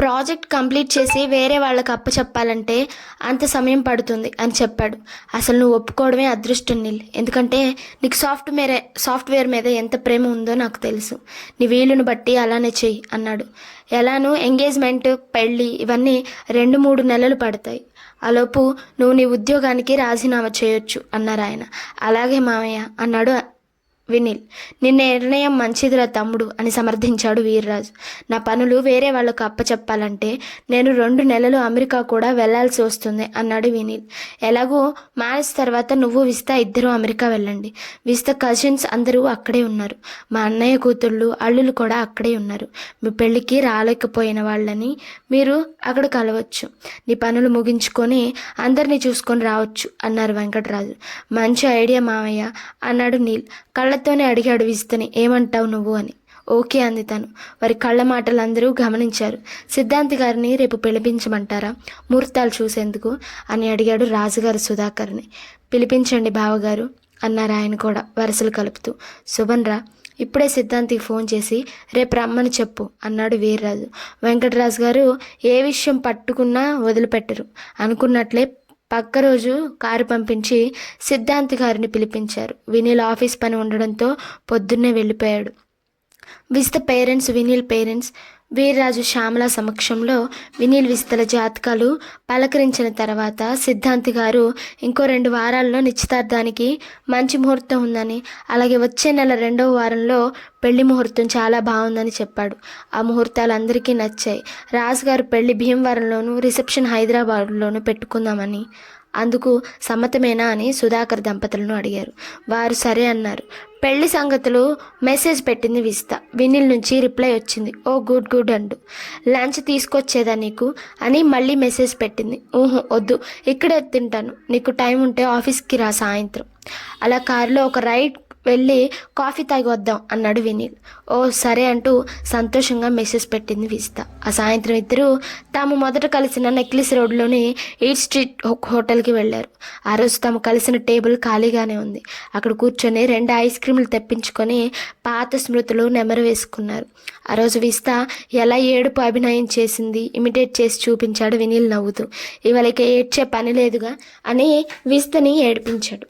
Project complete చేసి వేరే వాళ్ళకి అప్పచెప్పాలంటే అంత సమయం పడుతుంది అని చెప్పాడు. అసలు నువ్వు ఒప్పుకోవడమే అదృష్టం నీల్. ఎందుకంటే నీకు సాఫ్ట్వేర్ మీద ఎంత ప్రేమ ఉందో నాకు తెలుసు. నీ వీలును బట్టి అలానే చెయ్యి అన్నాడు. ఎలానూ ఎంగేజ్మెంట్, పెళ్ళి ఇవన్నీ 2-3 నెలలు పడతాయి. ఆలోపు నువ్వు నీ ఉద్యోగానికి రాజీనామా చేయొచ్చు అన్నారు ఆయన. అలాగే మామయ్య అన్నాడు వినిల్. నీ నిర్ణయం మంచిదిరా తమ్ముడు అని సమర్థించాడు వీర్రాజు. నా పనులు వేరే వాళ్ళకు అప్పచెప్పాలంటే నేను 2 నెలలు అమెరికా కూడా వెళ్లాల్సి వస్తుంది అన్నాడు వినిల్. ఎలాగో మ్యారేజ్ తర్వాత నువ్వు విస్తా ఇద్దరు అమెరికా వెళ్ళండి. విస్తా కజిన్స్ అందరూ అక్కడే ఉన్నారు. మా అన్నయ్య కూతుళ్ళు అల్లులు కూడా అక్కడే ఉన్నారు. మీ పెళ్ళికి రాలేకపోయిన వాళ్ళని మీరు అక్కడ కలవచ్చు. నీ పనులు ముగించుకొని అందరినీ చూసుకొని రావచ్చు అన్నారు వెంకటరాజు. మంచి ఐడియా మామయ్య అన్నాడు నీల్. కళ్ళతోనే అడిగాడు విస్తని, ఏమంటావు నువ్వు అని. ఓకే అంది తను. వారి కళ్ళ మాటలు అందరూ గమనించారు. సిద్ధాంతి గారిని రేపు పిలిపించమంటారా ముహూర్తాలు చూసేందుకు అని అడిగాడు రాజుగారు సుధాకర్ని. పిలిపించండి బావగారు అన్నారు ఆయన కూడా వరుసలు కలుపుతూ. శుభన్రా, ఇప్పుడే సిద్ధాంతికి ఫోన్ చేసి రేపు రమ్మని చెప్పు అన్నాడు వీర్రాజు. వెంకటరాజు గారు ఏ విషయం పట్టుకున్నా వదిలిపెట్టరు. అనుకున్నట్లే పక్క రోజు కారు పంపించి సిద్ధాంతి గారిని పిలిపించారు. వినీల్ ఆఫీస్ పని ఉండడంతో పొద్దున్నే వెళ్ళిపోయాడు. విస్త పేరెంట్స్, వినీల్ పేరెంట్స్, వీర్రాజు, శ్యామల సమక్షంలో వినీల్ విస్తల జాతకాలు పలకరించిన తర్వాత సిద్ధాంతి గారు ఇంకో 2 వారాల్లో నిశ్చితార్థానికి మంచి ముహూర్తం ఉందని, అలాగే వచ్చే నెల 2వ వారంలో పెళ్లి ముహూర్తం చాలా బాగుందని చెప్పాడు. ఆ ముహూర్తాలు అందరికీ నచ్చాయి. రాజుగారు పెళ్లి భీమవరంలోనూ, రిసెప్షన్ హైదరాబాద్లోనూ పెట్టుకుందామని, అందుకు సమ్మతమేనా అని సుధాకర్ దంపతులను అడిగారు. వారు సరే అన్నారు. పెళ్లి సంగతులు మెసేజ్ పెట్టింది విస్తా. వినిల్ నుంచి రిప్లై వచ్చింది. ఓ గుడ్ గుడ్ అండు. లంచ్ తీసుకొచ్చేదా నీకు అని మళ్ళీ మెసేజ్ పెట్టింది. వద్దు, ఇక్కడే తింటాను. నీకు టైం ఉంటే ఆఫీస్కి రా సాయంత్రం. అలా కారులో ఒక రైడ్ వెళ్ళి కాఫీ తాగి వద్దాం అన్నాడు వినీల్. ఓ సరే అంటూ సంతోషంగా మెసేజ్ పెట్టింది విస్తా. ఆ సాయంత్రం ఇద్దరు తాము మొదట కలిసిన నెక్లెస్ రోడ్లోని ఈట్ స్ట్రీట్ హోటల్కి వెళ్ళారు. ఆ రోజు తాము కలిసిన టేబుల్ ఖాళీగానే ఉంది. అక్కడ కూర్చొని 2 ఐస్ క్రీములు తెప్పించుకొని పాత స్మృతులు నెమరు వేసుకున్నారు. ఆ రోజు విస్తా ఎలా ఏడుపు అభినయం చేసింది ఇమిటేట్ చేసి చూపించాడు వినీల్ నవ్వుతూ. ఇవాళ ఇక ఏడ్చే పని లేదుగా అని విస్తని ఏడిపించాడు.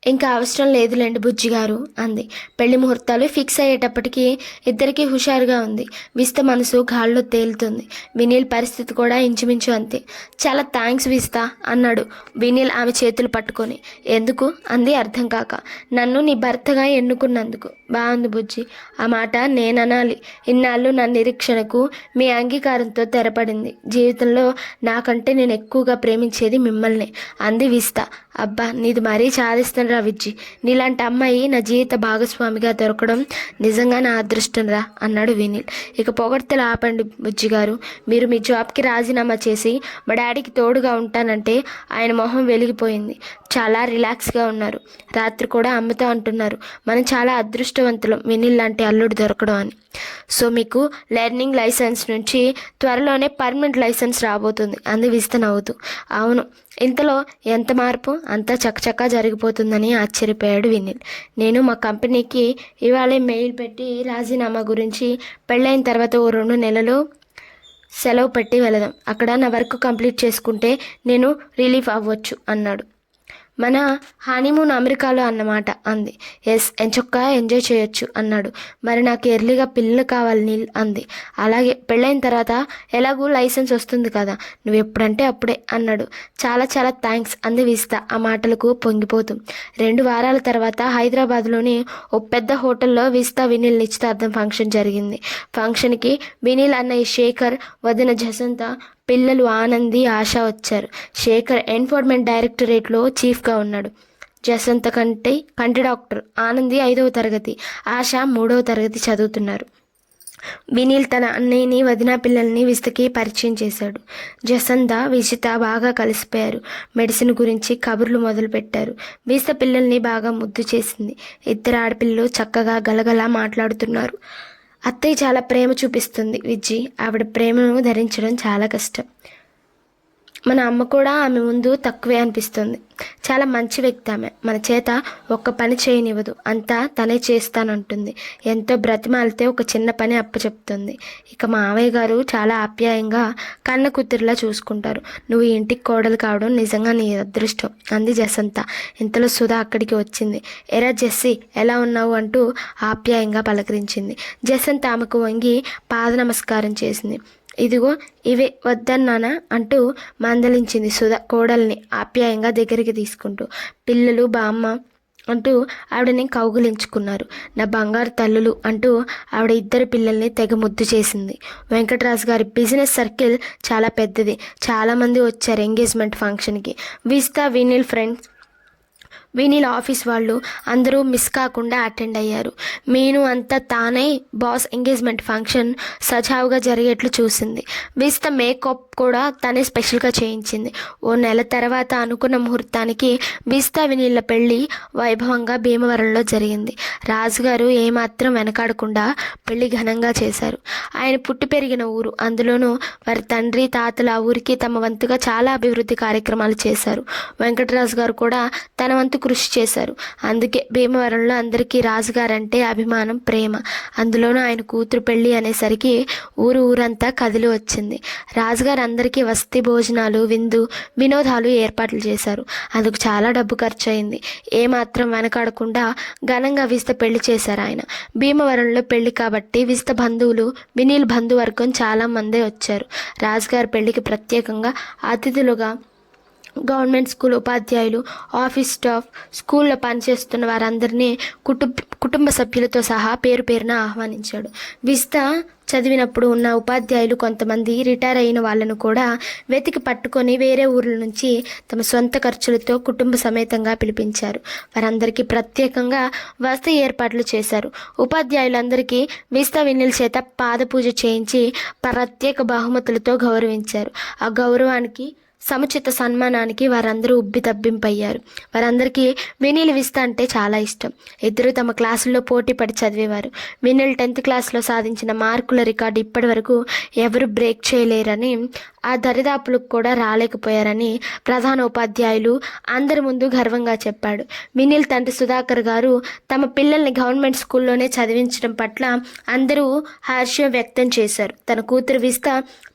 ఇంకా అవసరం లేదులేండి బుజ్జిగారు అంది. పెళ్లి ముహూర్తాలు ఫిక్స్ అయ్యేటప్పటికీ ఇద్దరికీ హుషారుగా ఉంది. విస్త మనసు గాల్లో తేలుతుంది. వినీల్ పరిస్థితి కూడా ఇంచుమించు అంతే. చాలా థ్యాంక్స్ విస్తా అన్నాడు వినీల్ ఆమె చేతులు పట్టుకొని. ఎందుకు అంది అర్థం కాక. నన్ను నీ భర్తగా ఎన్నుకున్నందుకు. బాగుంది బుజ్జి, ఆ మాట నేననాలి. ఇన్నాళ్ళు నా నిరీక్షణకు మీ అంగీకారంతో తెరపడింది. జీవితంలో నాకంటే నేను ఎక్కువగా ప్రేమించేది మిమ్మల్ని అంది విస్తా. అబ్బా, నీది మరీ చాదిస్తాను రా విజ్జి. నీలాంటి అమ్మాయి నా జీవిత భాగస్వామిగా దొరకడం నిజంగా నా అదృష్టం రా అన్నాడు వినీల్. ఇక పొగడ్తలు ఆపండి బుజ్జిగారు. మీరు మీ జాబ్కి రాజీనామా చేసి మా డాడీకి తోడుగా ఉంటానంటే ఆయన మొహం వెలిగిపోయింది. చాలా రిలాక్స్గా ఉన్నారు. రాత్రి కూడా అమ్మతో అంటున్నారు మనం చాలా అదృష్టవంతులం వినీల్ లాంటి అల్లుడు దొరకడం అని. సో మీకు లెర్నింగ్ లైసెన్స్ నుంచి త్వరలోనే పర్మనెంట్ లైసెన్స్ రాబోతుంది అంది విస్త నవ్వుతూ. అవును, ఇంతలో ఎంత మార్పు, అంతా చకచకా జరిగిపోతుందని ఆశ్చర్యపోయాడు వినీల్. నేను మా కంపెనీకి ఇవాళే మెయిల్ పెట్టి రాజీనామా గురించి పెళ్ళైన తర్వాత ఓ 2 నెలలు సెలవు పెట్టి వెళదాం. అక్కడ నా వర్క్ కంప్లీట్ చేసుకుంటే నేను రిలీఫ్ అవ్వచ్చు అన్నాడు. మన హనీమూన్ అమెరికాలో అన్నమాట అంది. ఎస్, ఎంచొక్కా ఎంజాయ్ చేయొచ్చు అన్నాడు. మరి నాకు ఎర్లీగా పిల్లలు కావాలి నీల్ అంది. అలాగే, పెళ్ళైన తర్వాత ఎలాగూ లైసెన్స్ వస్తుంది కదా, నువ్వు ఎప్పుడంటే అప్పుడే అన్నాడు. చాలా చాలా థ్యాంక్స్ అంది విస్తా ఆ మాటలకు పొంగిపోతూ. 2 వారాల తర్వాత హైదరాబాద్లోని ఓ పెద్ద హోటల్లో విస్తా వినీల్ నిశ్చితార్థం ఫంక్షన్ జరిగింది. ఫంక్షన్కి వినీల్ అన్నయ్య శేఖర్, వదిన జసంత, పిల్లలు ఆనంది, ఆశ వచ్చారు. శేఖర్ ఎన్ఫోర్స్మెంట్ డైరెక్టరేట్లో చీఫ్గా ఉన్నాడు. జసంత కంటి డాక్టర్, ఆనంది 5వ తరగతి, ఆశ 3వ తరగతి చదువుతున్నారు. వినీల్ తన అన్నయ్యని, వదిన పిల్లల్ని విస్తకి పరిచయం చేశాడు. జసంత, విజిత బాగా కలిసిపోయారు. మెడిసిన్ గురించి కబుర్లు మొదలుపెట్టారు. విస్త పిల్లల్ని బాగా ముద్దు చేసింది. 2 ఆడపిల్లలు చక్కగా గలగలా మాట్లాడుతున్నారు. అత్తయ్య చాలా ప్రేమ చూపిస్తుంది విజ్జి. ఆవిడ ప్రేమను ధరించడం చాలా కష్టం. మన అమ్మ కూడా ఆమె ముందు తక్కువే అనిపిస్తుంది. చాలా మంచి వ్యక్తి ఆమె. మన చేత ఒక్క పని చేయనివ్వదు, అంతా తనే చేస్తానంటుంది. ఎంతో బ్రతిమాలితే ఒక చిన్న పని అప్పచెప్తుంది. ఇక మావయ్య గారు చాలా ఆప్యాయంగా కన్న కూతురిలా చూసుకుంటారు. నువ్వు ఈ ఇంటికి కోడలు కావడం నిజంగా నీ అదృష్టం అంది జసంత. ఇంతలో సుధా అక్కడికి వచ్చింది. ఎరా జెస్సీ, ఎలా ఉన్నావు అంటూ ఆప్యాయంగా పలకరించింది. జసంత ఆమెకు వంగి పాద నమస్కారం చేసింది. ఇదిగో ఇవే వద్దన్నానా అంటూ మందలించింది సుధా కోడల్ని ఆప్యాయంగా దగ్గరికి తీసుకుంటూ. పిల్లలు బామ్మ అంటూ ఆవిడని కౌగులించుకున్నారు. నా బంగారు తల్లులు అంటూ ఆవిడ ఇద్దరు పిల్లల్ని తెగ ముద్దు చేసింది. వెంకటరాజు గారి బిజినెస్ సర్కిల్ చాలా పెద్దది. చాలామంది వచ్చారు ఎంగేజ్మెంట్ ఫంక్షన్కి. Vista Vineel friends, Vineel office వాళ్ళు అందరూ మిస్ కాకుండా అటెండ్ అయ్యారు. మీను అంతా తానే బాస్ ఎంగేజ్మెంట్ ఫంక్షన్ సజావుగా జరిగేట్లు చూసింది. విస్త మేకప్ కూడా తనే స్పెషల్గా చేయించింది. ఓ నెల తర్వాత అనుకున్న ముహూర్తానికి విస్తా వినీళ్ళ పెళ్ళి వైభవంగా భీమవరంలో జరిగింది. రాజుగారు ఏమాత్రం వెనకాడకుండా పెళ్లి ఘనంగా చేశారు. ఆయన పుట్టి పెరిగిన ఊరు, అందులోనూ వారి తండ్రి తాతలు ఆ ఊరికి తమ వంతుగా చాలా అభివృద్ధి కార్యక్రమాలు చేశారు. వెంకటరాజు గారు కూడా తన వంతు కృషి చేశారు. అందుకే భీమవరంలో అందరికీ రాజుగారంటే అభిమానం, ప్రేమ. అందులోనూ ఆయన కూతురు పెళ్ళి అనేసరికి ఊరంతా కదిలి వచ్చింది. రాజుగారు అందరికీ వసతి భోజనాలు, వినోదాలు ఏర్పాట్లు చేశారు. అందుకు చాలా డబ్బు ఖర్చు అయింది. ఏమాత్రం వెనకాడకుండా ఘనంగా విస్త పెళ్లి చేశారు ఆయన. భీమవరంలో పెళ్లి కాబట్టి విస్త బంధువులు, వినీల్ బంధువర్గం చాలా మందే వచ్చారు. రాజుగారి పెళ్లికి ప్రత్యేకంగా అతిథులుగా గవర్నమెంట్ స్కూల్ ఉపాధ్యాయులు, ఆఫీస్ స్టాఫ్, స్కూల్లో పనిచేస్తున్న వారందరినీ కుటుంబ సభ్యులతో సహా పేరు పేరున ఆహ్వానించాడు. విస్తా చదివినప్పుడు ఉన్న ఉపాధ్యాయులు కొంతమంది రిటైర్ అయిన వాళ్ళను కూడా వెతికి పట్టుకొని వేరే ఊర్ల నుంచి తమ సొంత ఖర్చులతో కుటుంబ సమేతంగా పిలిపించారు. వారందరికీ ప్రత్యేకంగా వసతి ఏర్పాట్లు చేశారు. ఉపాధ్యాయులందరికీ విస్తా వినీల్ చేత పాదపూజ చేయించి ప్రత్యేక బహుమతులతో గౌరవించారు. ఆ గౌరవానికి, సముచిత సన్మానానికి వారందరూ ఉబ్బితబ్బింపయ్యారు. వారందరికీ వినీల్ విస్త అంటే చాలా ఇష్టం. ఇద్దరు తమ క్లాసుల్లో పోటీ పడి చదివేవారు. వినీల్ 10th క్లాస్లో సాధించిన మార్కుల రికార్డు ఇప్పటి వరకు ఎవరు బ్రేక్ చేయలేరని, ఆ దరిదాపులకు కూడా రాలేకపోయారని ప్రధాన ఉపాధ్యాయులు అందరి ముందు గర్వంగా చెప్పాడు. వినీల్ తండ్రి సుధాకర్ గారు తమ పిల్లల్ని గవర్నమెంట్ స్కూల్లోనే చదివించడం పట్ల అందరూ హర్షం వ్యక్తం చేశారు. తన కూతురు విస్త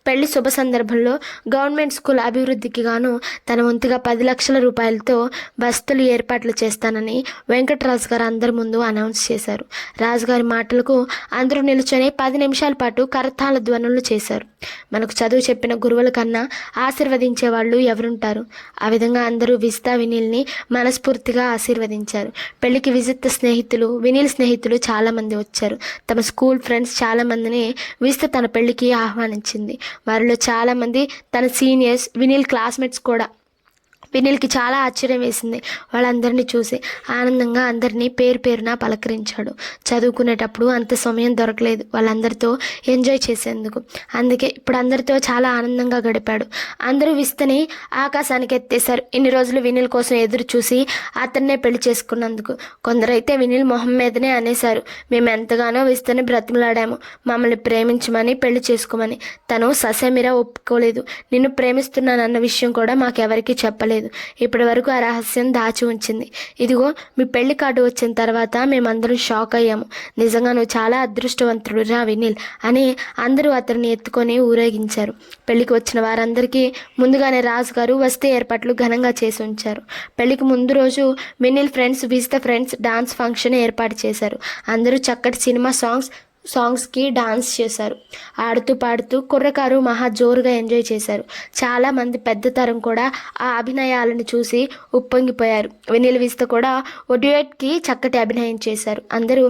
పెళ్లి శుభ సందర్భంలో గవర్నమెంట్ స్కూల్ అభివృద్ధికి గాను తన వంతుగా 10 లక్షల రూపాయలతో వసతులు ఏర్పాట్లు చేస్తానని వెంకటరాజు గారు అందరి ముందు అనౌన్స్ చేశారు. రాజుగారి మాటలకు అందరూ నిలుచొని 10 నిమిషాల పాటు కరతాళ ధ్వనులు చేశారు. మనకు చదువు చెప్పిన గురువుల కన్నా ఆశీర్వదించే వాళ్ళు ఎవరుంటారు? ఆ విధంగా అందరూ విస్తా వినీల్ని మనస్ఫూర్తిగా ఆశీర్వదించారు. పెళ్లికి వినీల్ స్నేహితులు చాలామంది వచ్చారు. తమ స్కూల్ ఫ్రెండ్స్ చాలామందిని విస్త తన పెళ్లికి ఆహ్వానించింది. వారిలో చాలామంది తన సీనియర్స్, వినీల్ క్లాస్మేట్స్ కూడా. వినీల్కి చాలా ఆశ్చర్యం వేసింది. వాళ్ళందరినీ చూసి ఆనందంగా అందరినీ పేరు పేరున పలకరించాడు. చదువుకునేటప్పుడు అంత సమయం దొరకలేదు వాళ్ళందరితో ఎంజాయ్ చేసేందుకు. అందుకే ఇప్పుడు అందరితో చాలా ఆనందంగా గడిపాడు. అందరూ విస్తని ఆకాశానికి ఎత్తేశారు. ఇన్ని రోజులు వినీల్ కోసం ఎదురు చూసి అతన్నే పెళ్లి చేసుకున్నందుకు. కొందరైతే వినీల్ మొహం మీదనే అనేశారు, మేము ఎంతగానో విస్తని బ్రతిమలాడాము, మమ్మల్ని ప్రేమించమని, పెళ్లి చేసుకోమని. తను ససేమిరా ఒప్పుకోలేదు. నిన్ను ప్రేమిస్తున్నానన్న విషయం కూడా మాకెవరికీ చెప్పలేదు. ఇప్పటి వరకు ఆ రహస్యం దాచి ఉంచింది. ఇదిగో మీ పెళ్లి కార్డు వచ్చిన తర్వాత మేమందరం షాక్ అయ్యాము. నిజంగా నువ్వు చాలా అదృష్టవంతుడు రా వినీల్ అని అందరూ అతన్ని ఎత్తుకొని ఊరేగించారు. పెళ్లికి వచ్చిన వారందరికీ ముందుగానే రాజుగారు వసతి ఏర్పాట్లు ఘనంగా చేసి ఉంచారు. పెళ్లికి ముందు రోజు Vineel friends, Vista friends dance function ఏర్పాటు చేశారు. అందరూ చక్కటి సినిమా సాంగ్స్కి డాన్స్ చేశారు. ఆడుతూ పాడుతూ కుర్రకారు మహా జోరుగా ఎంజాయ్ చేశారు. చాలామంది పెద్ద తరం కూడా ఆ అభినయాలను చూసి ఉప్పొంగిపోయారు. వినీల్ విస్త కూడా ఓ డ్యూయెట్కి చక్కటి అభినయం చేశారు. అందరూ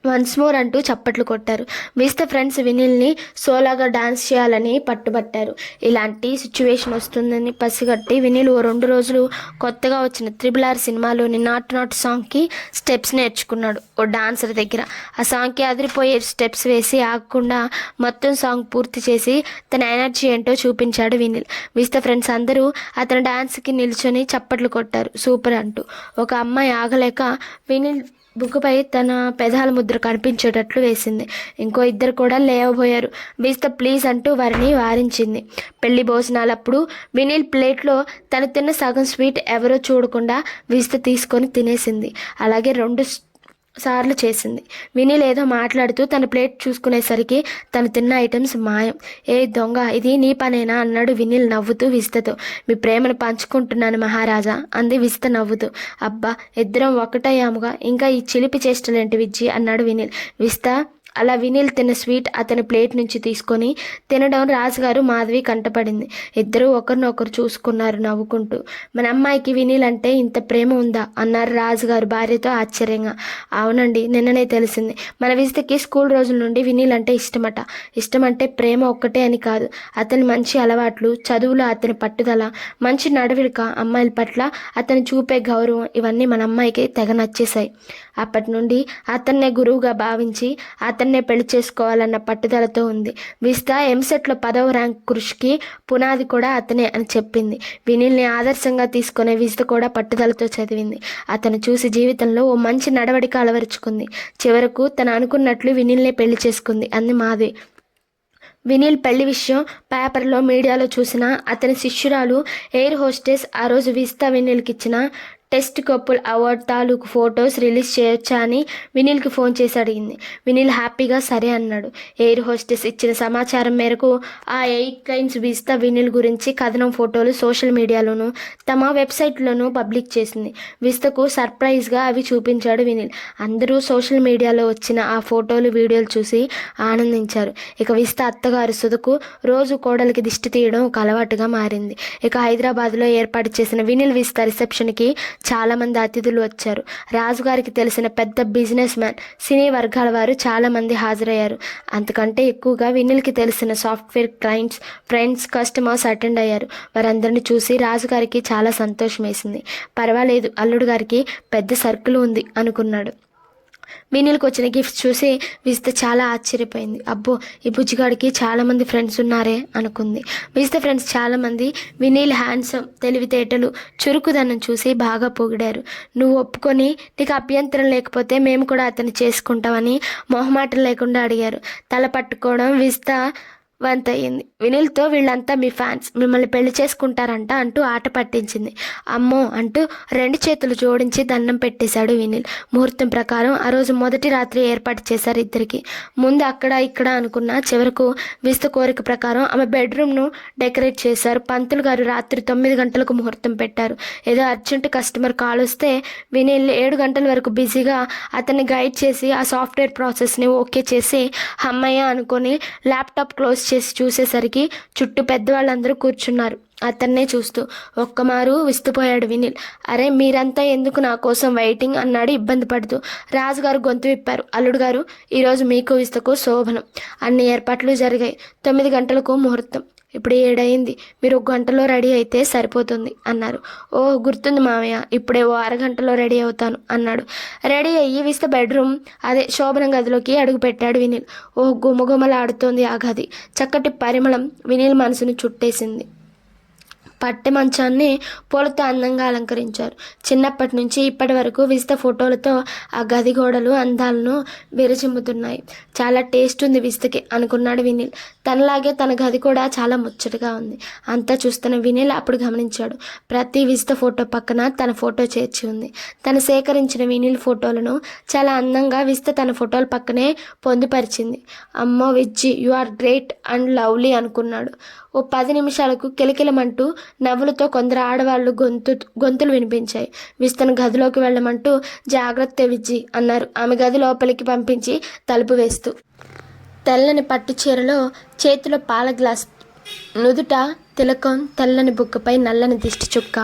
వన్స్ మోర్ అంటూ చప్పట్లు కొట్టారు. విస్త ఫ్రెండ్స్ వినీల్ని సోలాగా డాన్స్ చేయాలని పట్టుబట్టారు. ఇలాంటి సిచ్యువేషన్ వస్తుందని పసిగట్టి వినీల్ ఓ 2 రోజులు కొత్తగా వచ్చిన RRR సినిమాలోని నాట్ సాంగ్కి స్టెప్స్ నేర్చుకున్నాడు ఓ డాన్సర్ దగ్గర. ఆ సాంగ్కి అదిరిపోయే స్టెప్స్ వేసి ఆగకుండా మొత్తం సాంగ్ పూర్తి చేసి తన ఎనర్జీ ఏంటో చూపించాడు వినీల్. విస్త ఫ్రెండ్స్ అందరూ అతని డాన్స్కి నిల్చొని చప్పట్లు కొట్టారు సూపర్ అంటూ. ఒక అమ్మాయి ఆగలేక బుక్కుపై తన పెదాల ముద్ర కనిపించేటట్లు వేసింది. ఇంకో ఇద్దరు కూడా లేవబోయారు. విజిత ప్లీజ్ అంటూ వారిని వారించింది. పెళ్లి భోజనాలప్పుడు వినీల్ ప్లేట్లో తను తిన్న సగం స్వీట్ ఎవరో చూడకుండా విజిత తీసుకొని తినేసింది. అలాగే 2 సార్లు చేసింది. వినీల్ ఏదో మాట్లాడుతూ తన ప్లేట్ చూసుకునేసరికి తను తిన్న ఐటమ్స్ మాయం. ఏ దొంగ, ఇది నీ పనేనా అన్నాడు వినీల్ నవ్వుతూ విజితతో. మీ ప్రేమను పంచుకుంటున్నాను మహారాజా అంది విజిత నవ్వుతూ. అబ్బా, ఇద్దరం ఒకటయ్యాముగా, ఇంకా ఈ చిలిపి చేష్టలేంటి విజ్జి అన్నాడు వినీల్. విజిత అలా వినీల్ తిన్న స్వీట్ అతని ప్లేట్ నుంచి తీసుకొని తినడం రాజుగారు మాధవి కంటపడింది. ఇద్దరూ ఒకరినొకరు చూసుకున్నారు నవ్వుకుంటూ. మన అమ్మాయికి వినీల్ అంటే ఇంత ప్రేమ ఉందా అన్నారు రాజుగారు భార్యతో ఆశ్చర్యంగా. అవునండి, నిన్ననే తెలిసింది. మన విజితకి స్కూల్ రోజుల నుండి వినీల్ అంటే ఇష్టమట. ఇష్టమంటే ప్రేమ ఒక్కటే అని కాదు, అతని మంచి అలవాట్లు, చదువులో అతని పట్టుదల, మంచి నడవడిక, అమ్మాయిల పట్ల అతను చూపే గౌరవం, ఇవన్నీ మన అమ్మాయికి తెగ నచ్చేశాయి. అప్పటి నుండి అతన్నే గురువుగా భావించి అతన్నే పెళ్లి చేసుకోవాలన్న పట్టుదలతో ఉంది. విజిత ఎంసెట్లో 10వ ర్యాంక్ కృషికి పునాది కూడా అతనే అని చెప్పింది. వినీల్ని ఆదర్శంగా తీసుకునే విజిత కూడా పట్టుదలతో చదివింది. అతను చూసి జీవితంలో ఓ మంచి నడవడిక అలవరుచుకుంది. చివరకు తను అనుకున్నట్లు వినీల్నే పెళ్లి చేసుకుంది అంది మాధవి. వినీల్ పెళ్లి విషయం పేపర్లో, మీడియాలో చూసిన అతని శిష్యురాలు ఎయిర్ హోస్టెస్ ఆ రోజు విజిత వినీల్కి ఇచ్చిన టెస్ట్ కపుల్ అవార్డ్ తాలూకు ఫొటోస్ రిలీజ్ చేయొచ్చా అని వినీల్కి ఫోన్ చేసి అడిగింది. వినీల్ హ్యాపీగా సరే అన్నాడు. ఎయిర్ హోస్టెస్ ఇచ్చిన సమాచారం మేరకు ఆ 8 లైన్స్ విజిత వినీల్ గురించి కథనం ఫోటోలు సోషల్ మీడియాలోనూ తమ వెబ్సైట్లోనూ పబ్లిక్ చేసింది. విజితకు సర్ప్రైజ్గా అవి చూపించాడు వినీల్. అందరూ సోషల్ మీడియాలో వచ్చిన ఆ ఫోటోలు, వీడియోలు చూసి ఆనందించారు. ఇక విజిత అత్తగారు సుధకు రోజు కోడలికి దిష్టి తీయడం ఒక అలవాటుగా మారింది. ఇక హైదరాబాద్లో ఏర్పాటు చేసిన వినీల్ విజిత రిసెప్షన్కి చాలామంది అతిథులు వచ్చారు. రాజుగారికి తెలిసిన పెద్ద బిజినెస్ మ్యాన్, సినీ వర్గాల వారు చాలామంది హాజరయ్యారు. అంతకంటే ఎక్కువగా వినీల్కి తెలిసిన software clients, friends, customers attend అయ్యారు. వారందరిని చూసి రాజుగారికి చాలా సంతోషం వేసింది. పర్వాలేదు, అల్లుడు గారికి పెద్ద సర్కిల్ ఉంది అనుకున్నాడు. వినీల్కి వచ్చిన గిఫ్ట్స్ చూసి విజిత చాలా ఆశ్చర్యపోయింది. అబ్బో, ఈ బుజ్జిగాడికి చాలామంది ఫ్రెండ్స్ ఉన్నారే అనుకుంది. విజిత ఫ్రెండ్స్ చాలామంది వినీల్ హ్యాండ్సమ్, తెలివితేటలు, చురుకుదనం చూసి బాగా పొగిడారు. నువ్వు ఒప్పుకొని నీకు అభ్యంతరం లేకపోతే మేము కూడా అతన్ని చేసుకుంటామని మొహమాటం లేకుండా అడిగారు. తల పట్టుకోవడం విజిత వంతయింది. వినీల్తో వీళ్ళంతా మీ ఫ్యాన్స్, మిమ్మల్ని పెళ్లి చేసుకుంటారంట అంటూ ఆట పట్టించింది. అమ్మో అంటూ 2 చేతులు జోడించి దండం పెట్టేశాడు వినీల్. ముహూర్తం ప్రకారం ఆ రోజు మొదటి రాత్రి ఏర్పాటు చేశారు ఇద్దరికి. ముందు అక్కడ ఇక్కడ అనుకున్న చివరకు విజిత కోరిక ప్రకారం ఆమె బెడ్రూమ్ను డెకరేట్ చేశారు. పంతులు గారు రాత్రి 9 గంటలకు ముహూర్తం పెట్టారు. ఏదో అర్జెంట్ కస్టమర్ కాల్ వస్తే వినీల్ 7 గంటల వరకు బిజీగా అతన్ని గైడ్ చేసి ఆ సాఫ్ట్వేర్ ప్రాసెస్ని ఓకే చేసి అమ్మయ్య అనుకొని ల్యాప్టాప్ క్లోజ్ చేసి చూసేసరికి చుట్టూ పెద్దవాళ్ళందరూ కూర్చున్నారు. అతన్నే చూస్తూ ఒక్కమారు విస్తుపోయాడు వినీల్. అరే, మీరంతా ఎందుకు నా కోసం వెయిటింగ్ అన్నాడు ఇబ్బంది పడుతూ. రాజుగారు గొంతు విప్పారు. అల్లుడు గారు, ఈరోజు మీకు విస్తకు శోభనం. అన్ని ఏర్పాట్లు జరిగాయి. 9 గంటలకు ముహూర్తం. ఇప్పుడు 7 అయింది. మీరు 1 గంటలో రెడీ అయితే సరిపోతుంది అన్నారు. ఓ, గుర్తుంది మామయ్య, ఇప్పుడే ఓ అరగంటలో రెడీ అవుతాను అన్నాడు. రెడీ అయ్యి విజిత బెడ్రూమ్, అదే శోభనం గదిలోకి అడుగు పెట్టాడు వినీల్. ఓ, గుమగుమలాడుతోంది ఆ గది. చక్కటి పరిమళం వినీల్ మనసును చుట్టేసింది. పట్టె మంచాన్ని పూలతో అందంగా అలంకరించారు. చిన్నప్పటి నుంచి ఇప్పటి వరకు విజిత ఫోటోలతో ఆ గది గోడలు అందాలను విరచిమ్ముతున్నాయి. చాలా టేస్ట్ ఉంది విజితకి అనుకున్నాడు వినీల్. తనలాగే తన గది కూడా చాలా ముచ్చటగా ఉంది. అంతా చూస్తున్న వినీల్ అప్పుడు గమనించాడు, ప్రతి విజిత ఫోటో పక్కన తన ఫోటో చేర్చి ఉంది. తను సేకరించిన వినీల్ ఫోటోలను చాలా అందంగా విజిత తన ఫోటోల పక్కనే పొందుపరిచింది. అమ్మో Vijji, you are great and lovely అనుకున్నాడు. ఓ 10 నిమిషాలకు కిలకిలమంటూ నవ్వులతో కొందరు ఆడవాళ్ళు గొంతులు వినిపించాయి. విజితను గదిలోకి వెళ్ళమంటూ జాగ్రత్త విజ్జి అన్నారు ఆమె గది లోపలికి పంపించి తలుపు వేస్తూ. తెల్లని పట్టు చీరలో, చేతిలో పాల గ్లాస్, నుదుట తిలకం, తెల్లని బుగ్గపై నల్లని దిష్టి చుక్క,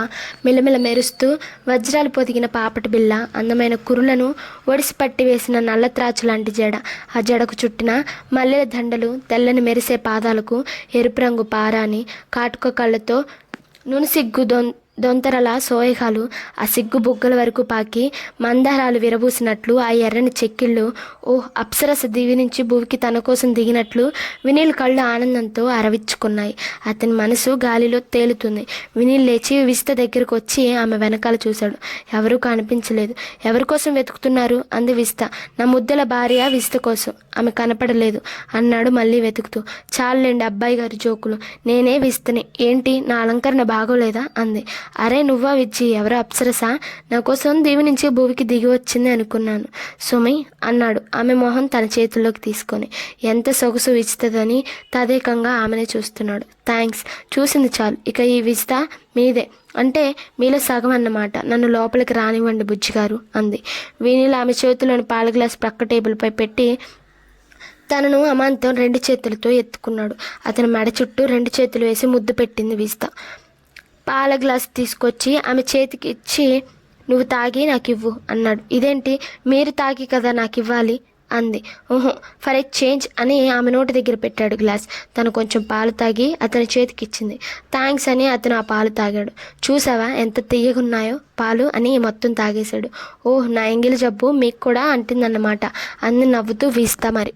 మిలమిల మెరుస్తూ వజ్రాలు పొదిగిన పాపటి బిళ్ళ, అందమైన కురులను ఒడిసి పట్టి వేసిన నల్ల త్రాచు లాంటి జడ, ఆ జడకు చుట్టిన మల్లెల దండలు, తెల్లని మెరిసే పాదాలకు ఎరుపు రంగు పారాని, కాటుక కళ్ళతో నునుసిగ్గు దొంతరల సోయగాలు ఆ సిగ్గు బుగ్గల వరకు పాకి మందారాలు విరబూసినట్లు ఆ ఎర్రని చెక్కిళ్ళు అప్సరస దివి నుంచి భూమికి తన కోసం దిగినట్లు వినీల్ కళ్ళు ఆనందంతో అరవిచ్చుకున్నాయి. అతని మనసు గాలిలో తేలుతుంది. వినీల్ లేచి విస్త దగ్గరకు వచ్చి ఆమె వెనకాల చూశాడు. ఎవరూ కనిపించలేదు. ఎవరి కోసం వెతుకుతున్నారు అంది విస్త. నా ముద్దల భార్య విస్త కోసం. ఆమె కనపడలేదు అన్నాడు మళ్ళీ వెతుకుతూ. చాలండి అబ్బాయి గారి జోకులు, నేనే విస్తని. ఏంటి నా అలంకరణ బాగోలేదా అంది. అరే నువ్వా విజ్జి, ఎవరో అప్సరసా? నా కోసం దీవి నుంచి భూమికి దిగి వచ్చింది అనుకున్నాను సుమి అన్నాడు ఆమె మొహం తన చేతుల్లోకి తీసుకొని. ఎంత సొగసు విచ్చుతుందని తదేకంగా ఆమెనే చూస్తున్నాడు. థ్యాంక్స్, చూసింది చాలు. ఇక ఈ విస్త మీదే, అంటే మీలో సగం అన్నమాట. నన్ను లోపలికి రానివ్వండి బుజ్జిగారు అంది. వినీల్ ఆమె చేతిలోని పాల గ్లాస్ ప్రక్క టేబుల్పై పెట్టి తనను అమాంతం 2 చేతులతో ఎత్తుకున్నాడు. అతని మెడ చుట్టూ 2 చేతులు వేసి ముద్దు పెట్టింది విస్త. పాల గ్లాస్ తీసుకొచ్చి ఆమె చేతికి ఇచ్చి నువ్వు తాగి నాకు ఇవ్వు అన్నాడు. ఇదేంటి, మీరు తాగి కదా నాకు ఇవ్వాలి అంది. ఫర్ ఎ చేంజ్ అని ఆమె నోటి దగ్గర పెట్టాడు గ్లాస్. తను కొంచెం పాలు తాగి అతని చేతికి ఇచ్చింది. థ్యాంక్స్ అని అతను ఆ పాలు తాగాడు. చూసావా ఎంత తీయగున్నాయో పాలు అని మొత్తం తాగేశాడు. నా ఎంగిలి జబ్బు మీకు కూడా అంటిందన్నమాట అంది నవ్వుతూ విస్తా. మరి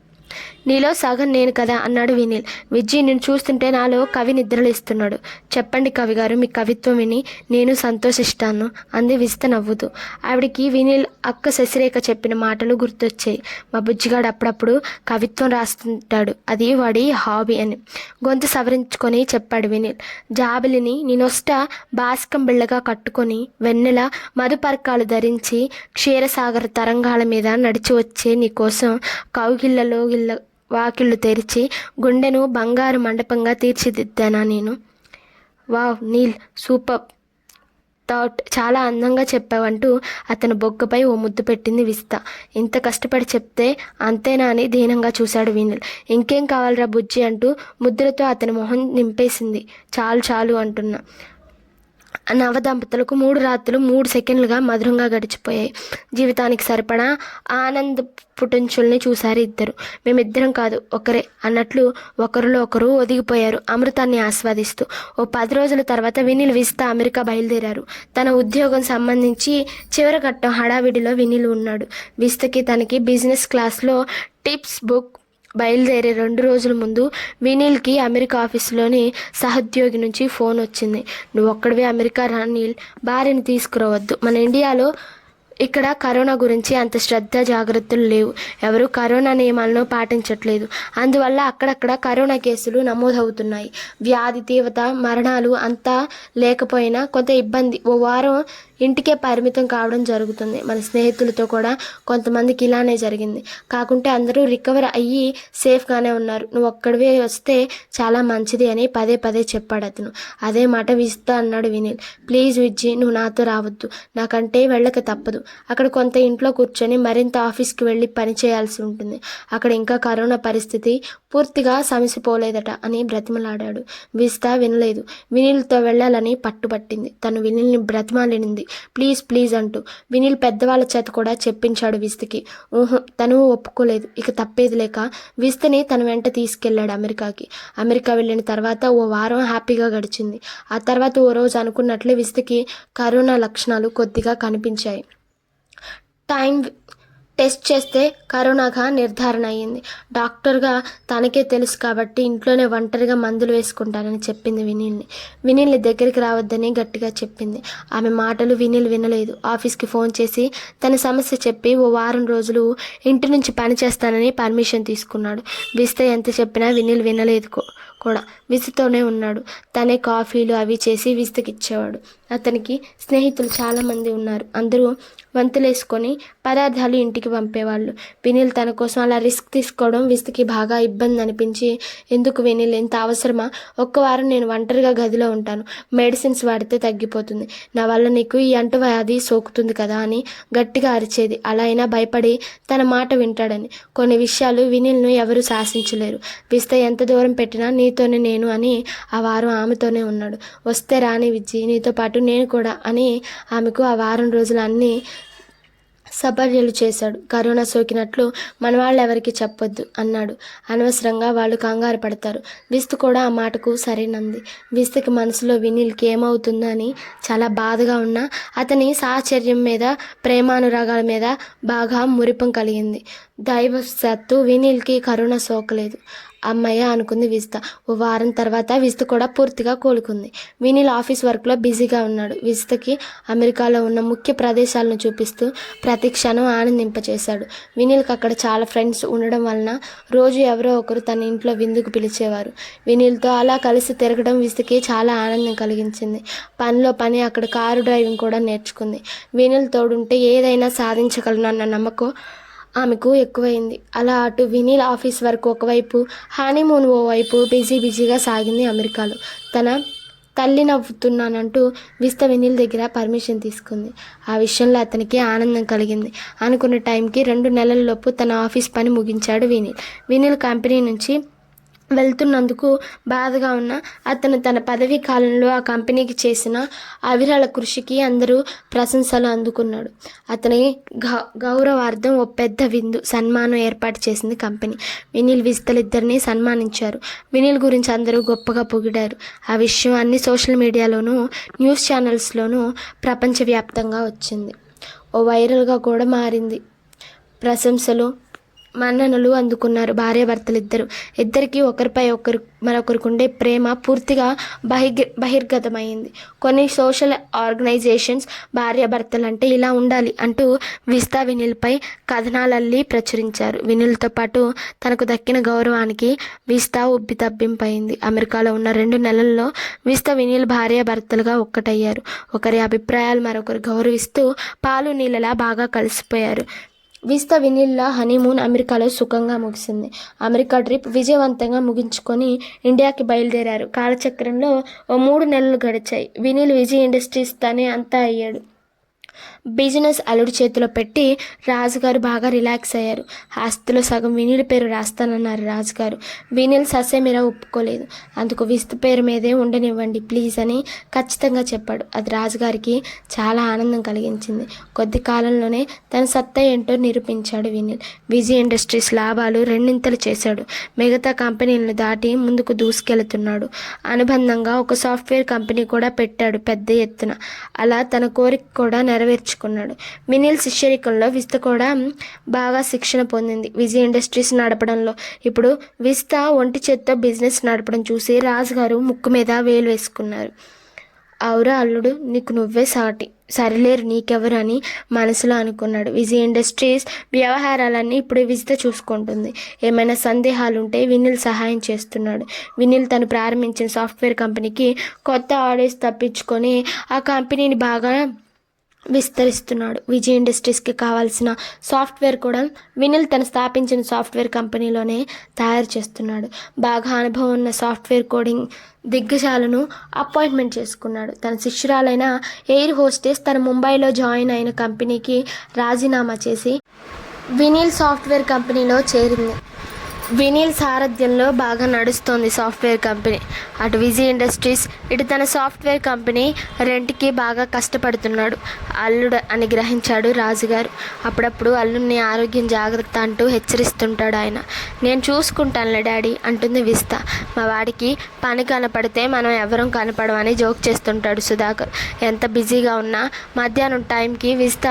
నీలో సగం నేను కదా అన్నాడు వినీల్. విజ్జి నిన్ను చూస్తుంటే నాలో కవి నిద్రలేస్తున్నాడు. చెప్పండి కవిగారు, మీ కవిత్వం విని నేను సంతోషిస్తాను అంది విస్త నవ్వుతూ. ఆవిడికి వినీల్ అక్క శశిరేఖ చెప్పిన మాటలు గుర్తొచ్చాయి. మా బుజ్జిగాడు అప్పుడప్పుడు కవిత్వం రాస్తుంటాడు, అది వాడి హాబీ అని గొంతు సవరించుకొని చెప్పాడు వినీల్. జాబిలిని నేనొష్ట బాస్కం బిళ్ళగా కట్టుకొని వెన్నెల మధుపర్కాలు ధరించి క్షీరసాగర తరంగాల మీద నడిచి వచ్చే నీకోసం కౌగిళ్ళలో వాకిళ్ళు తెరిచి గుండెను బంగారు మండపంగా తీర్చిదిద్దానా నేను. వావ్ నీల్, సూపర్ థాట్, చాలా అందంగా చెప్పావంటూ అతని బొగ్గపై ఓ ముద్దు పెట్టింది విస్త. ఇంత కష్టపడి చెప్తే అంతేనా అని దీనంగా చూశాడు వినీల్. ఇంకేం కావాలరా బుజ్జి అంటూ ముద్దులతో అతని మొహం నింపేసింది. చాలు చాలు అంటున్నా. నవదంపతులకు 3 రాత్రులు 3 సెకండ్లుగా మధురంగా గడిచిపోయాయి. జీవితానికి సరిపడా ఆనంద పుటంచుల్ని చూశారు ఇద్దరు. మేమిద్దరం కాదు ఒకరే అన్నట్లు ఒకరిలో ఒకరు ఒదిగిపోయారు అమృతాన్ని ఆస్వాదిస్తూ. ఓ 10 రోజుల తర్వాత వినీల్ విస్త అమెరికా బయలుదేరారు. తన ఉద్యోగం సంబంధించి చివరఘట్టం హడావిడిలో వినీల్ ఉన్నాడు. విస్తకి తనకి బిజినెస్ క్లాస్లో టిప్స్ బుక్. బయలుదేరే 2 రోజుల ముందు వినీల్కి అమెరికా ఆఫీసులోని సహోద్యోగి నుంచి ఫోన్ వచ్చింది. నువ్వు ఒక్కడివే అమెరికా రా నీల్, భార్యని తీసుకురావద్దు. మన ఇండియాలో ఇక్కడ కరోనా గురించి అంత శ్రద్ధ జాగ్రత్తలు లేవు. ఎవరు కరోనా నియమాలను పాటించట్లేదు. అందువల్ల అక్కడక్కడ కరోనా కేసులు నమోదవుతున్నాయి. వ్యాధి తీవ్రత మరణాలు అంతా లేకపోయినా కొంత ఇబ్బంది. ఓ వారం ఇంటికే పరిమితం కావడం జరుగుతుంది. మన స్నేహితులతో కూడా కొంతమందికి ఇలానే జరిగింది. కాకుంటే అందరూ రికవర్ అయ్యి సేఫ్గానే ఉన్నారు. నువ్వు ఒక్కడివే వస్తే చాలా మంచిది అని పదే పదే చెప్పాడు అతను. అదే మాట విస్తా అన్నాడు వినీల్. ప్లీజ్ విజ్జి, నువ్వు నాతో రావద్దు. నాకంటే వెళ్ళక తప్పదు. అక్కడ కొంత ఇంట్లో కూర్చొని మరింత ఆఫీస్కి వెళ్ళి పని చేయాల్సి ఉంటుంది. అక్కడ ఇంకా కరోనా పరిస్థితి పూర్తిగా సమసిపోలేదట అని బ్రతిమలాడాడు. విస్తా వినలేదు. వినీల్తో వెళ్ళాలని పట్టుబట్టింది. తను వినీల్ని బ్రతిమాలినింది ప్లీజ్ ప్లీజ్ అంటూ. వినీల్ పెద్దవాళ్ళ చేత కూడా చెప్పించాడు విస్తకి. తను ఒప్పుకోలేదు. ఇక తప్పేది లేక విస్తని తన వెంట తీసుకెళ్లాడు అమెరికాకి. అమెరికా వెళ్ళిన తర్వాత ఓ వారం హ్యాపీగా గడిచింది. ఆ తర్వాత ఓ రోజు అనుకున్నట్లే విస్తకి కరోనా లక్షణాలు కొద్దిగా కనిపించాయి. టెస్ట్ చేస్తే కరోనాగా నిర్ధారణ అయ్యింది. డాక్టర్గా తనకే తెలుసు కాబట్టి ఇంట్లోనే ఒంటరిగా మందులు వేసుకుంటానని చెప్పింది వినీల్ని దగ్గరికి రావద్దని గట్టిగా చెప్పింది. ఆమె మాటలు వినీల్ వినలేదు. ఆఫీస్కి ఫోన్ చేసి తన సమస్య చెప్పి ఓ వారం రోజులు ఇంటి నుంచి పని చేస్తానని పర్మిషన్ తీసుకున్నాడు. విస్తే ఎంత చెప్పినా వినీల్ వినలేదు కూడా. విసుతోనే ఉన్నాడు. తనే కాఫీలు అవి చేసి విస్తకి ఇచ్చేవాడు. అతనికి స్నేహితులు చాలామంది ఉన్నారు. అందరూ వంతులేసుకొని పదార్థాలు ఇంటికి పంపేవాళ్ళు. వినీల్ తన కోసం అలా రిస్క్ తీసుకోవడం విస్తకి బాగా ఇబ్బంది అనిపించి, ఎందుకు వినీల్, ఇంత అవసరమా? ఒక్క వారం నేను ఒంటరిగా గదిలో ఉంటాను. మెడిసిన్స్ వాడితే తగ్గిపోతుంది. నా వల్ల నీకు ఈ అంటువ్యాధి సోకుతుంది కదా అని గట్టిగా అరిచేది. అలా అయినా భయపడి తన మాట వింటాడని. కొన్ని విషయాలు వినీల్ను ఎవరు శాసించలేరు. విస్త ఎంత దూరం పెట్టినా నీతోనే నేను అని ఆ వారం ఆమెతోనే ఉన్నాడు. వస్తే రాని విజ్జి, నీతో పాటు నేను కూడా అని ఆమెకు ఆ వారం రోజులు అన్నీ సపర్యలు చేశాడు. కరోనా సోకినట్లు మన వాళ్ళెవరికి చెప్పొద్దు అన్నాడు. అనవసరంగా వాళ్ళు కంగారు పడతారు. విస్తు కూడా ఆ మాటకు సరేనంది. విస్తుకి మనసులో వినీల్కి ఏమవుతుందో అని చాలా బాధగా ఉన్నా అతని సాహచర్యం మీద, ప్రేమానురాగాల మీద బాగా మురిపం కలిగింది. దైవశాత్తు వినీల్కి కరోనా సోకలేదు. అమ్మయ్య అనుకుంది విస్త. ఓ వారం తర్వాత విస్త కూడా పూర్తిగా కోలుకుంది. వినీల్ ఆఫీస్ వర్క్లో బిజీగా ఉన్నాడు. విస్తకి అమెరికాలో ఉన్న ముఖ్య ప్రదేశాలను చూపిస్తూ ప్రతి క్షణం ఆనందింపచేశాడు. వినీల్కి అక్కడ చాలా ఫ్రెండ్స్ ఉండడం వలన రోజు ఎవరో ఒకరు తన ఇంట్లో విందుకు పిలిచేవారు. వినీల్తో అలా కలిసి తిరగడం విస్తకి చాలా ఆనందం కలిగించింది. పనిలో పని అక్కడ కారు డ్రైవింగ్ కూడా నేర్చుకుంది. వినీల్ తోడుంటే ఏదైనా సాధించగలను అన్న నమ్మకం ఆమెకు ఎక్కువైంది. అలా అటు వినీల్ ఆఫీస్ వర్క్ ఒకవైపు, హనీమూన్ ఓవైపు బిజీగా సాగింది. అమెరికాలో తన తల్లి నవ్వుతున్నానంటూ విస్త వినీల్ దగ్గర పర్మిషన్ తీసుకుంది. ఆ విషయంలో అతనికి ఆనందం కలిగింది. అనుకున్న టైంకి 2 నెలలలోపు తన ఆఫీస్ పని ముగించాడు వినీల్. వినీల్ కంపెనీ నుంచి వెళ్తున్నందుకు బాధగా ఉన్న అతను తన పదవీ కాలంలో ఆ కంపెనీకి చేసిన అవిరళ కృషికి అందరూ ప్రశంసలు అందుకున్నాడు. అతని గౌరవార్థం ఓ పెద్ద విందు సన్మానం ఏర్పాటు చేసింది కంపెనీ. వినీల్ విస్తలిద్దరినీ సన్మానించారు. వినీల్ గురించి అందరూ గొప్పగా పొగిడారు. ఆ విషయం అన్ని సోషల్ మీడియాలోనూ, న్యూస్ ఛానల్స్లోనూ ప్రపంచవ్యాప్తంగా వచ్చింది. ఓ వైరల్గా కూడా మారింది. ప్రశంసలు, మన్ననలు అందుకున్నారు భార్యాభర్తలిద్దరూ. ఇద్దరికీ ఒకరిపై మరొకరికి ఉండే ప్రేమ పూర్తిగా బహిర్గతమైంది. కొన్ని సోషల్ ఆర్గనైజేషన్స్ భార్యాభర్తలంటే ఇలా ఉండాలి అంటూ విస్తా వినీల్పై కథనాలల్లి ప్రచురించారు. వినీల్తో పాటు తనకు దక్కిన గౌరవానికి విస్తా ఉబ్బితబ్బింపైంది. అమెరికాలో ఉన్న 2 నెలల్లో విస్తా వినీల్ భార్యాభర్తలుగా ఒక్కటయ్యారు. ఒకరి అభిప్రాయాలు మరొకరు గౌరవిస్తూ పాలు నీళ్ళలా బాగా కలిసిపోయారు. విస్త వినీల్ల హనీమూన్ అమెరికాలో సుఖంగా ముగిసింది. అమెరికా ట్రిప్ విజయవంతంగా ముగించుకొని ఇండియాకి బయలుదేరారు. కాలచక్రంలో ఓ 3 నెలలు గడిచాయి. వినీల్ విజయ్ ఇండస్ట్రీస్ తనే అంతా అయ్యాడు. బిజినెస్ అల్లుడి చేతిలో పెట్టి రాజుగారు బాగా రిలాక్స్ అయ్యారు. ఆస్తిలో సగం వినీల్ పేరు రాస్తానన్నారు రాజుగారు. వినీల్ ససేమిరా ఒప్పుకోలేదు. అందుకు విస్తు పేరు మీదే ఉండనివ్వండి ప్లీజ్ అని ఖచ్చితంగా చెప్పాడు. అది రాజుగారికి చాలా ఆనందం కలిగించింది. కొద్ది కాలంలోనే తన సత్తా ఏంటో నిరూపించాడు వినీల్. విజయ్ ఇండస్ట్రీస్ లాభాలు 2 చేశాడు. మిగతా కంపెనీలను దాటి ముందుకు దూసుకెళ్తున్నాడు. అనుబంధంగా ఒక సాఫ్ట్వేర్ కంపెనీ కూడా పెట్టాడు పెద్ద ఎత్తున. అలా తన కోరిక కూడా నెరవేర్చుకున్నాడు. వినీల్ శిష్యరికంలో విస్త కూడా బాగా శిక్షణ పొందింది విజయ్ ఇండస్ట్రీస్ నడపడంలో. ఇప్పుడు విస్త ఒంటి చేత్తో బిజినెస్ నడపడం చూసి రాజుగారు ముక్కు మీద వేలు వేసుకున్నారు. అవురా అల్లుడు, నీకు నువ్వే సాటి, సరిలేరు నీకెవరు అని మనసులో అనుకున్నాడు. విజయ్ ఇండస్ట్రీస్ వ్యవహారాలన్నీ ఇప్పుడు విస్త చూసుకుంటుంది. ఏమైనా సందేహాలుంటే వినీల్ సహాయం చేస్తున్నాడు. వినీల్ తను ప్రారంభించిన సాఫ్ట్వేర్ కంపెనీకి కొత్త ఆర్డర్స్ తప్పించుకొని ఆ కంపెనీని బాగా విస్తరిస్తున్నాడు. విజయ్ ఇండస్ట్రీస్కి కావాల్సిన సాఫ్ట్వేర్ కూడా వినీల్ తను స్థాపించిన సాఫ్ట్వేర్ కంపెనీలోనే తయారు చేస్తున్నాడు. బాగా అనుభవం ఉన్న సాఫ్ట్వేర్ కోడింగ్ దిగ్గజాలను అపాయింట్మెంట్ చేసుకున్నాడు. తన శిష్యురాలైన ఎయిర్ హోస్టెస్ తన ముంబైలో జాయిన్ అయిన కంపెనీకి రాజీనామా చేసి వినీల్ సాఫ్ట్వేర్ కంపెనీలో చేరింది. వినీల్ సారథ్యంలో బాగా నడుస్తోంది సాఫ్ట్వేర్ కంపెనీ. అటు విజయ్ ఇండస్ట్రీస్, ఇటు తన సాఫ్ట్వేర్ కంపెనీ రెంట్కి బాగా కష్టపడుతున్నాడు అల్లుడు అని గ్రహించాడు రాజుగారు. అప్పుడప్పుడు అల్లుడిని ఆరోగ్యం జాగ్రత్త అంటూ హెచ్చరిస్తుంటాడు ఆయన. నేను చూసుకుంటానులే డాడీ అంటుంది విస్త. మా వాడికి పని కనపడితే మనం ఎవరం కనపడమని జోక్ చేస్తుంటాడు సుధాకర్. ఎంత బిజీగా ఉన్నా మధ్యాహ్నం టైంకి విస్త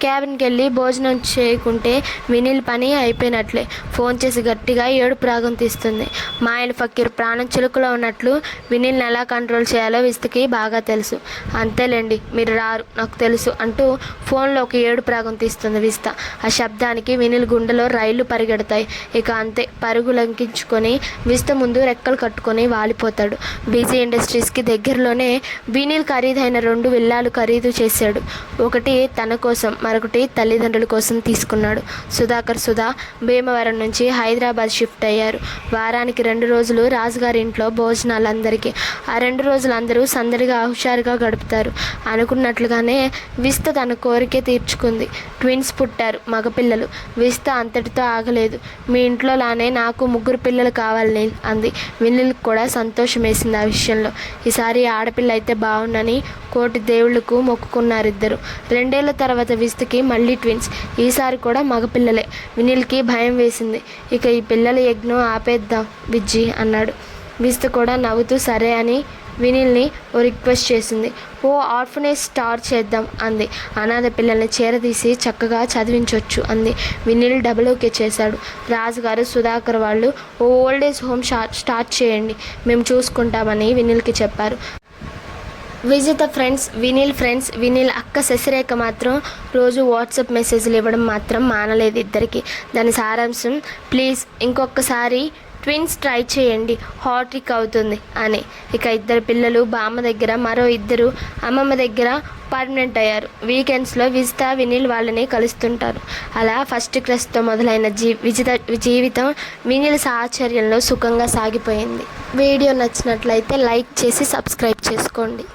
క్యాబిన్కి వెళ్ళి భోజనం చేయకుంటే వినీల్ పని అయిపోయినట్లే. ఫోన్ చేసి గట్టిగా ఏడుపు రాగం తీస్తుంది. మాయల ఫకీర్ ప్రాణం చిలుకలో ఉన్నట్లు వినీల్ని ఎలా కంట్రోల్ చేయాలో విస్తకి బాగా తెలుసు. అంతేలేండి మీరు రారు నాకు తెలుసు అంటూ ఫోన్లో ఒక ఏడుపు రాగం తీస్తుంది విస్త. ఆ శబ్దానికి వినీల్ గుండెలో రైళ్లు పరిగెడతాయి. ఇక అంతే పరుగు లంకించుకొని విస్త ముందు రెక్కలు కట్టుకొని వాలిపోతాడు. విజయ్ ఇండస్ట్రీస్కి దగ్గరలోనే వినీల్ ఖరీదైన 2 విల్లాలు ఖరీదు చేశాడు. ఒకటి తన కోసం, మరొకటి తల్లిదండ్రుల కోసం తీసుకున్నాడు. సుధాకర్, సుధా భీమవరం నుంచి హైదరాబాద్ షిఫ్ట్ అయ్యారు. వారానికి 2 రోజులు రాజుగారి ఇంట్లో భోజనాలు అందరికీ. ఆ 2 రోజులు అందరూ సందడిగా హుషారుగా గడుపుతారు. అనుకున్నట్లుగానే విస్త తన కోరికే తీర్చుకుంది. ట్విన్స్ పుట్టారు, మగపిల్లలు. విస్త అంతటితో ఆగలేదు. మీ ఇంట్లో లానే నాకు 3 పిల్లలు కావాలి నీల్ అంది. వినీల్కి కూడా సంతోషం వేసింది ఆ విషయంలో. ఈసారి ఆడపిల్ల అయితే బాగుండని కోటి దేవుళ్లకు మొక్కుకున్నారిద్దరు. 2 ఏళ్ల తర్వాత విస్త 6th మళ్ళీ ట్విన్స్, ఈసారి కూడా మగపిల్లలే. వినీల్కి భయం వేసింది. ఇక ఈ పిల్లల యజ్ఞం ఆపేద్దాం విజ్జి అన్నాడు. విస్తు కూడా నవ్వుతూ సరే అని వినీల్ని ఓ రిక్వెస్ట్ చేసింది. ఓ ఆర్ఫనేజ్ స్టార్ట్ చేద్దాం అంది. అనాథ పిల్లల్ని చేరదీసి చక్కగా చదివించవచ్చు అంది. వినీల్ డబుల్ ఓకే చేశాడు. రాజుగారు సుధాకర్ వాళ్ళు ఓ ఓల్డేజ్ హోమ్ స్టార్ట్ చేయండి, మేము చూసుకుంటామని వినీల్కి చెప్పారు. విజిత ఫ్రెండ్స్, వినీల్ అక్క శశిరేఖ మాత్రం రోజు వాట్సాప్ మెసేజ్లు ఇవ్వడం మాత్రం మానలేదు ఇద్దరికి. దాని సారాంశం, ప్లీజ్ ఇంకొకసారి ట్విన్స్ ట్రై చేయండి, హాట్రిక్ అవుతుంది అని. ఇక ఇద్దరు పిల్లలు బామ్మ దగ్గర, మరో ఇద్దరు అమ్మమ్మ దగ్గర పర్మనెంట్ అయ్యారు. వీకెండ్స్లో విజిత వినీల్ వాళ్ళని కలుస్తుంటారు. అలా ఫస్ట్ క్రష్తో మొదలైన విజిత జీవితం వినీల్ సాహచర్యంలో సుఖంగా సాగిపోయింది. వీడియో నచ్చినట్లయితే లైక్ చేసి సబ్స్క్రైబ్ చేసుకోండి.